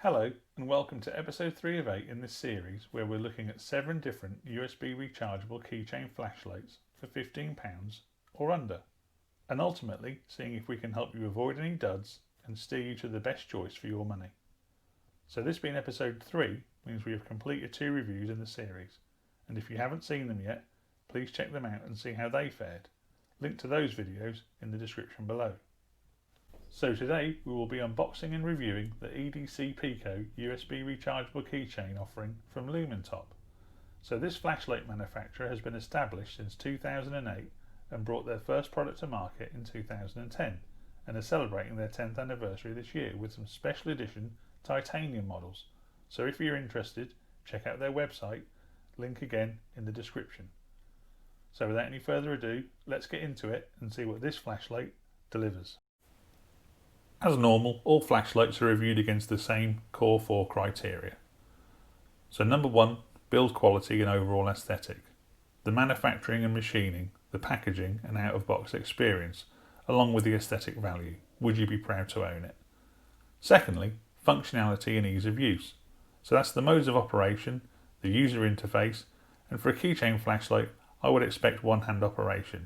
Hello and welcome to episode 3 of 8 in this series where we're looking at 7 different USB rechargeable keychain flashlights for £15 or under, and ultimately seeing if we can help you avoid any duds and steer you to the best choice for your money. So this being episode 3 means we have completed 2 reviews in the series, and if you haven't seen them yet, please check them out and see how they fared. Link to those videos in the description below. So today we will be unboxing and reviewing the EDC Pico USB rechargeable keychain offering from Lumintop. So this flashlight manufacturer has been established since 2008 and brought their first product to market in 2010 and are celebrating their 10th anniversary this year with some special edition titanium models. So if you're interested, check out their website, link again in the description. So without any further ado, let's get into it and see what this flashlight delivers. As normal, all flashlights are reviewed against the same core 4 criteria. So number 1, build quality and overall aesthetic. The manufacturing and machining, the packaging and out-of-box experience, along with the aesthetic value. Would you be proud to own it? Secondly, functionality and ease of use. So that's the modes of operation, the user interface, and for a keychain flashlight, I would expect one-hand operation,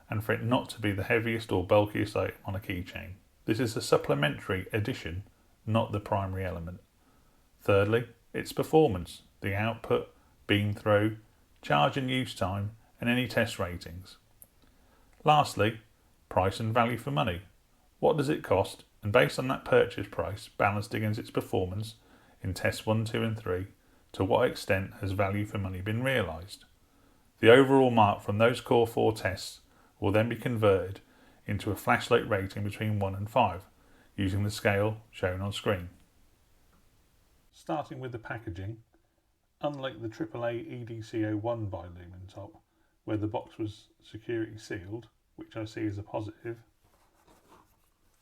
and for it not to be the heaviest or bulkiest item on a keychain. This is a supplementary addition, not the primary element. Thirdly, its performance, the output, beam throw, charge and use time, and any test ratings. Lastly, price and value for money. What does it cost? And based on that purchase price, balanced against its performance in tests 1, 2 and 3, to what extent has value for money been realised? The overall mark from those core 4 tests will then be converted into a flashlight rating between 1 and 5, using the scale shown on screen. Starting with the packaging, unlike the AAA EDC01 by Lumintop, where the box was security sealed, which I see as a positive,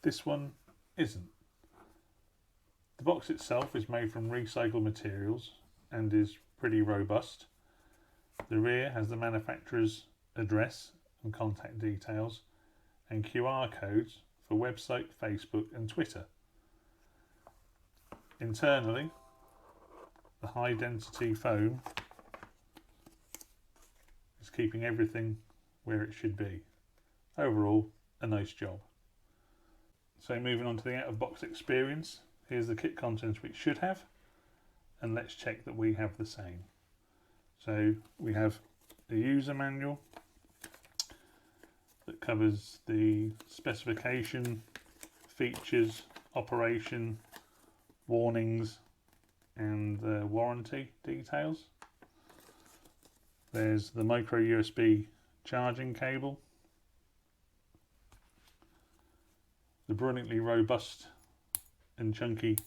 this one isn't. The box itself is made from recycled materials and is pretty robust. The rear has the manufacturer's address and contact details, and QR codes for website, Facebook and Twitter. Internally, the high density foam is keeping everything where it should be. Overall, a nice job. So moving on to the out-of-box experience, here's the kit contents we should have, and let's check that we have the same. So we have a user manual that covers the specification, features, operation, warnings and warranty details. There's the micro USB charging cable, the brilliantly robust and chunky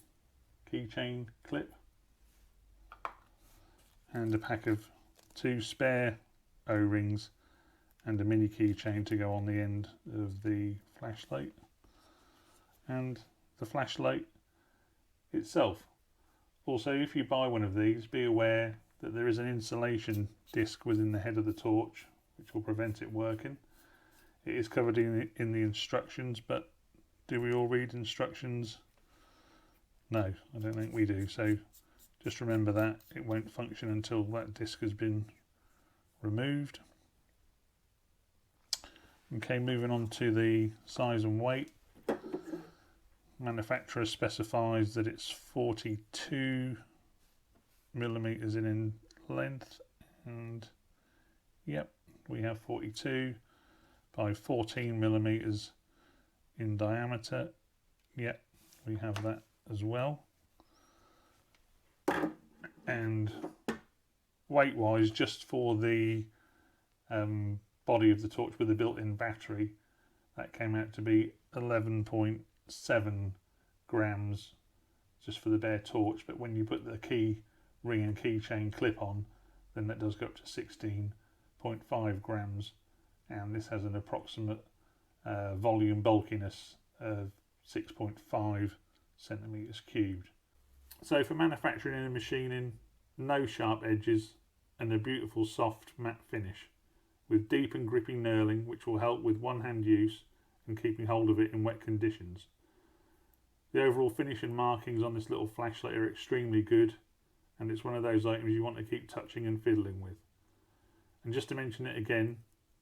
keychain clip, and a pack of 2 spare O-rings and a mini keychain to go on the end of the flashlight, and the flashlight itself. Also, if you buy one of these, be aware that there is an insulation disc within the head of the torch which will prevent it working. It is covered in the instructions, but do we all read instructions? No, I don't think we do, so just remember that it won't function until that disc has been removed. Okay, moving on to the size and weight. Manufacturer specifies that it's 42 millimeters in length, and yep, we have 42 by 14 millimeters in diameter. Yep, we have that as well. And weight wise, just for the body of the torch with a built-in battery, that came out to be 11.7 grams just for the bare torch, but when you put the key ring and keychain clip on, then that does go up to 16.5 grams, and this has an approximate volume bulkiness of 6.5 centimeters cubed. So for manufacturing and machining, no sharp edges and a beautiful soft matte finish with deep and gripping knurling, which will help with one-hand use and keeping hold of it in wet conditions. The overall finish and markings on this little flashlight are extremely good, and it's one of those items you want to keep touching and fiddling with. And just to mention it again,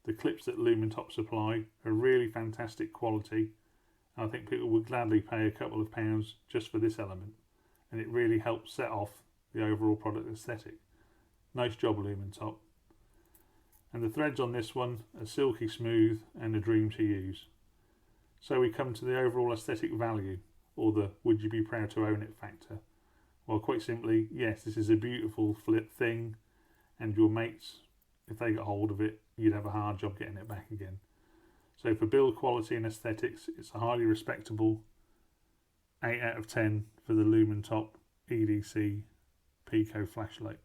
the clips that Lumintop supply are really fantastic quality. I think people would gladly pay a couple of pounds just for this element, and it really helps set off the overall product aesthetic. Nice job, Lumintop. And the threads on this one are silky smooth and a dream to use. So we come to the overall aesthetic value, or the would you be proud to own it factor. Well, quite simply, yes, this is a beautiful flip thing, and your mates, if they got hold of it, you'd have a hard job getting it back again. So for build quality and aesthetics, it's a highly respectable 8 out of 10 for the Lumintop EDC Pico flashlight.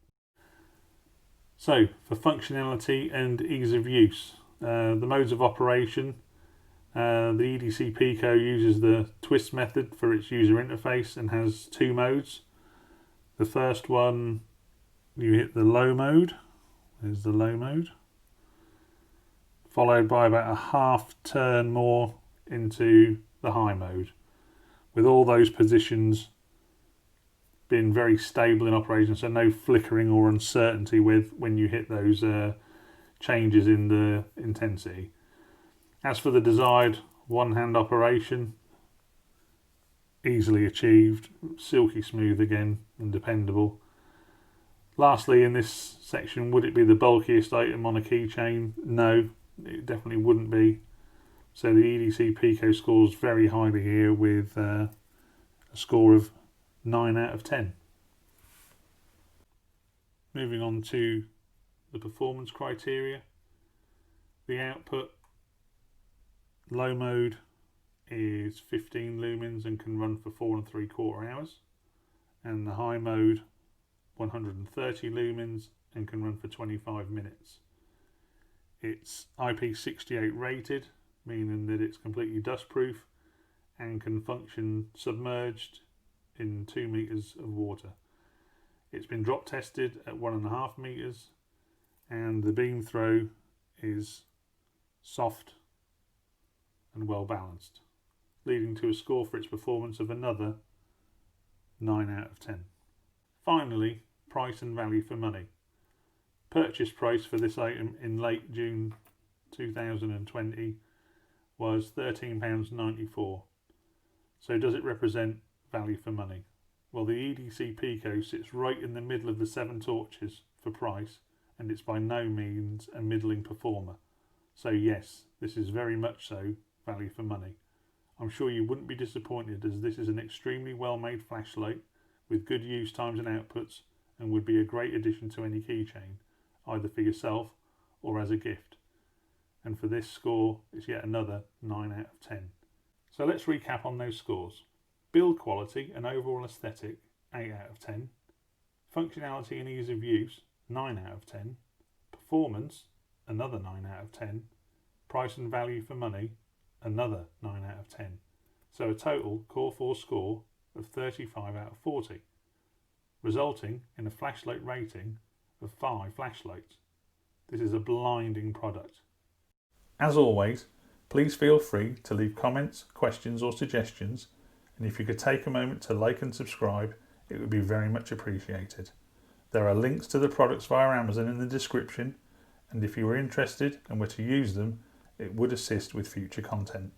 So for functionality and ease of use, the modes of operation, the EDC Pico uses the twist method for its user interface and has 2 modes. The first one, you hit the low mode. There's the low mode. Followed by about a half turn more into the high mode, with all those positions being very stable in operation, so no flickering or uncertainty with when you hit those changes in the intensity. As for the desired one-hand operation, easily achieved, silky smooth again and dependable. Lastly, in this section, would it be the bulkiest item on a keychain? No, it definitely wouldn't be. So the EDC Pico scores very highly here with a score of 9 out of 10. Moving on to the performance criteria. The output, low mode, is 15 lumens and can run for 4 3/4 hours, and the high mode 130 lumens and can run for 25 minutes. It's IP68 rated, meaning that it's completely dustproof and can function submerged in 2 meters of water. It's been drop tested at 1.5 meters, and the beam throw is soft and well balanced, leading to a score for its performance of another 9 out of 10. Finally, price and value for money. Purchase price for this item in late June 2020 was £13.94. So does it represent value for money? Well, the EDC Pico sits right in the middle of the 7 torches for price, and it's by no means a middling performer. So yes, this is very much so value for money. I'm sure you wouldn't be disappointed, as this is an extremely well made flashlight with good use times and outputs, and would be a great addition to any keychain, either for yourself or as a gift. And for this score, it's yet another 9 out of 10. So let's recap on those scores. Build quality and overall aesthetic, 8 out of 10. Functionality and ease of use, 9 out of 10. Performance, another 9 out of 10. Price and value for money, another 9 out of 10. So a total Core 4 score of 35 out of 40, resulting in a flashlight rating of 5 flashlights. This is a blinding product. As always, please feel free to leave comments, questions or suggestions, and if you could take a moment to like and subscribe, it would be very much appreciated. There are links to the products via Amazon in the description, and if you were interested and were to use them, it would assist with future content.